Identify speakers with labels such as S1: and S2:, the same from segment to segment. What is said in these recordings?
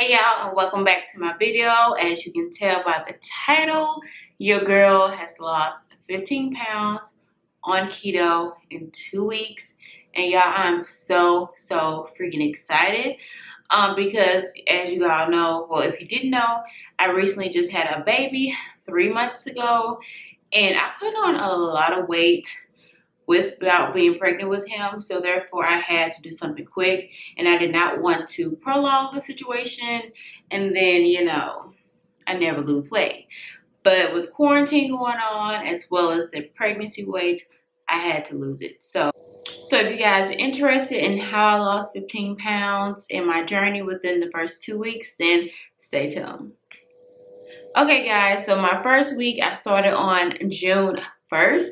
S1: Hey y'all, and welcome back to my video. As you can tell by the title, your girl has lost 15 pounds on keto in 2 weeks. And y'all, I'm so freaking excited because as you all know, well, if you didn't know, I recently just had a baby 3 months ago, and I put on a lot of weight without being pregnant with him. So therefore I had to do something quick, and I did not want to prolong the situation and then, I never lose weight. But with quarantine going on as well as the pregnancy weight, I had to lose it. So if you guys are interested in how I lost 15 pounds in my journey within the first 2 weeks, then stay tuned. Okay guys, so my first week I started on June 1st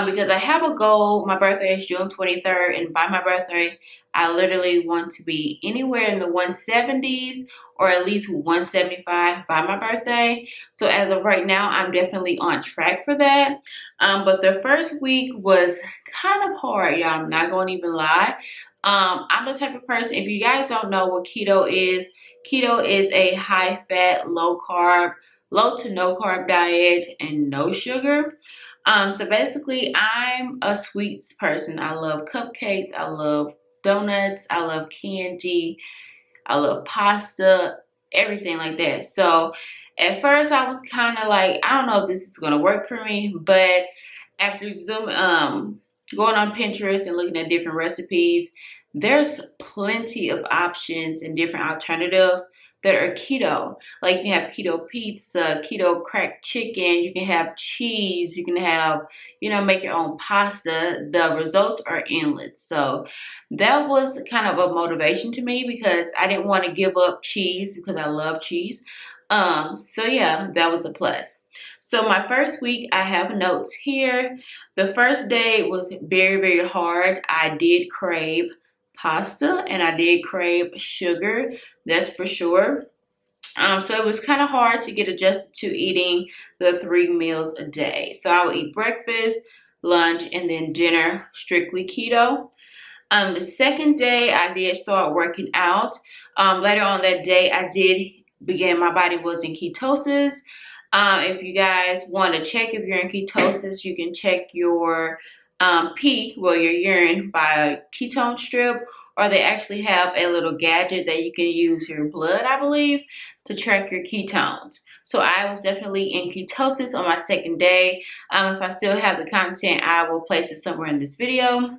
S1: because I have a goal. My birthday is June 23rd, and by my birthday I literally want to be anywhere in the 170s or at least 175 by my birthday. So as of right now, I'm definitely on track for that. But the first week was kind of hard, y'all. I'm not going to even lie. I'm the type of person, if you guys don't know what keto is a high fat, low carb, low to no carb diet and no sugar. So basically I'm a sweets person. I love cupcakes, I love donuts, I love candy, I love pasta, everything like that. So at first I was kind of like, I don't know if this is going to work for me, but after going on Pinterest and looking at different recipes, there's plenty of options and different alternatives that are keto. Like you can have keto pizza, keto cracked chicken, you can have cheese, you can have, make your own pasta. The results are endless. So that was kind of a motivation to me because I didn't want to give up cheese because I love cheese. So yeah, that was a plus. So my first week, I have notes here. The first day was very hard. I did crave pasta and I did crave sugar, that's for sure. So it was kind of hard to get adjusted to eating the 3 meals a day. So I would eat breakfast, lunch, and then dinner, strictly keto. The second day I did start working out. Later on that day I did begin, my body was in ketosis. If you guys want to check if you're in ketosis, you can check your your urine by a ketone strip, or they actually have a little gadget that you can use your blood, I believe, to track your ketones. So I was definitely in ketosis on my second day. If I still have the content, I will place it somewhere in this video.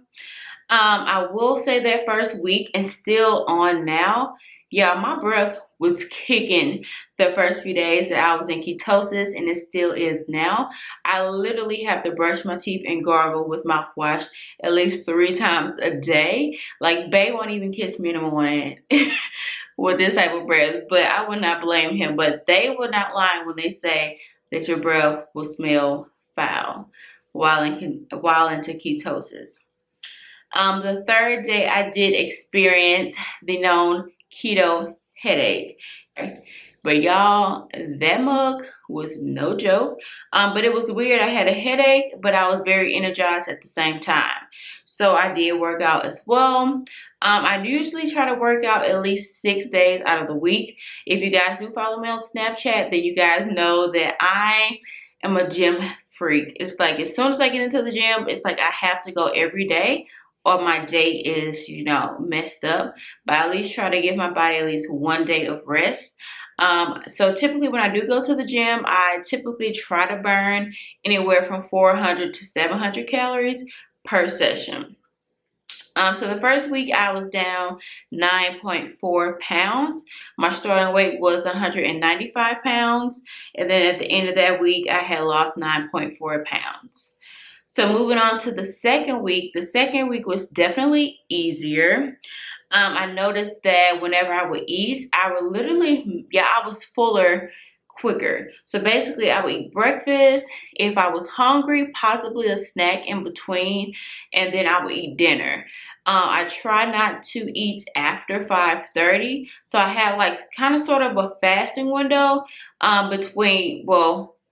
S1: I will say that first week and still on now, yeah, my breath was kicking the first few days that I was in ketosis, and it still is now. I literally have to brush my teeth and gargle with mouthwash at least 3 times a day. Like, Bae won't even kiss me in the morning with this type of breath, but I would not blame him. But they will not lie when they say that your breath will smell foul while into ketosis. The third day I did experience the known keto headache. But y'all, that mug was no joke. But it was weird. I had a headache, but I was very energized at the same time. So I did work out as well. I usually try to work out at least 6 days out of the week. If you guys do follow me on Snapchat, then you guys know that I am a gym freak. It's like as soon as I get into the gym, it's like I have to go every day, or my day is, messed up. But I at least try to give my body at least 1 day of rest. So typically when I do go to the gym, I typically try to burn anywhere from 400 to 700 calories per session. So the first week I was down 9.4 pounds. My starting weight was 195 pounds. And then at the end of that week, I had lost 9.4 pounds. So moving on to the second week was definitely easier. I noticed that whenever I would eat, I would literally, I was fuller quicker. So basically I would eat breakfast. If I was hungry, possibly a snack in between, and then I would eat dinner. I try not to eat after 5:30. So I have like kind of sort of a fasting window between,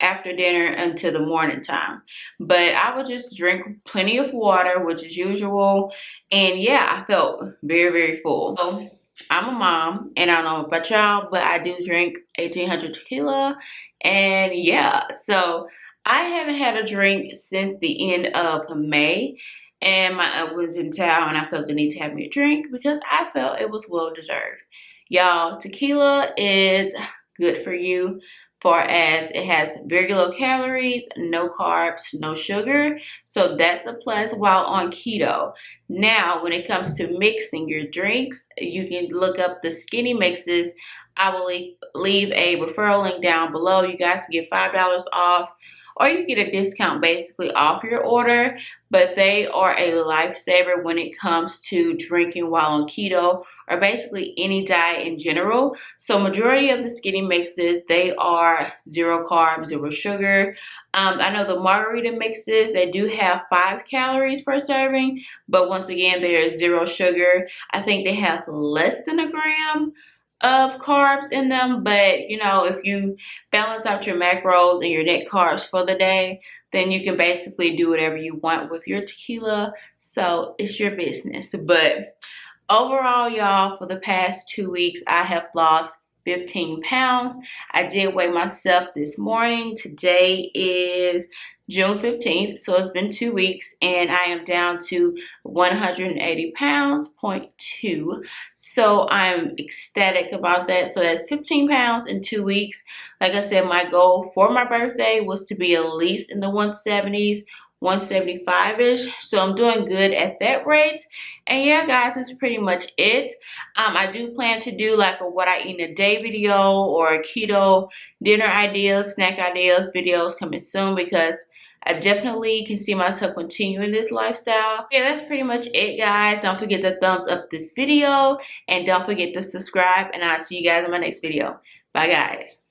S1: after dinner until the morning time. But I would just drink plenty of water, which is usual. And yeah, I felt very full. So I'm a mom, and I don't know about y'all, but I do drink 1800 tequila. And yeah, so I haven't had a drink since the end of May. And my aunt was in town, and I felt the need to have me a drink because I felt it was well deserved. Y'all, tequila is good for you, for as it has very low calories, no carbs, no sugar. So that's a plus while on keto. Now, when it comes to mixing your drinks, you can look up the skinny mixes. I will leave a referral link down below. You guys can get $5 off, or you get a discount basically off your order. But they are a lifesaver when it comes to drinking while on keto, or basically any diet in general. So majority of the skinny mixes, they are 0 carbs, 0 sugar. I know the margarita mixes, they do have 5 calories per serving, but once again, there is 0 sugar. I think they have less than a gram of carbs in them, but you know, if you balance out your macros and your net carbs for the day, then you can basically do whatever you want with your tequila. So it's your business. But overall, y'all, for the past 2 weeks, I have lost 15 pounds. I did weigh myself this morning. Today is June 15th, so it's been 2 weeks, and I am down to 180 pounds, 0.2. So I'm ecstatic about that. So that's 15 pounds in 2 weeks. Like I said, my goal for my birthday was to be at least in the 170s, 175-ish. So I'm doing good at that rate. And yeah, guys, that's pretty much it. I do plan to do like a what I eat in a day video, or a keto dinner ideas, snack ideas videos coming soon, because I definitely can see myself continuing this lifestyle. Yeah, that's pretty much it, guys. Don't forget to thumbs up this video, and don't forget to subscribe, and I'll see you guys in my next video. Bye, guys.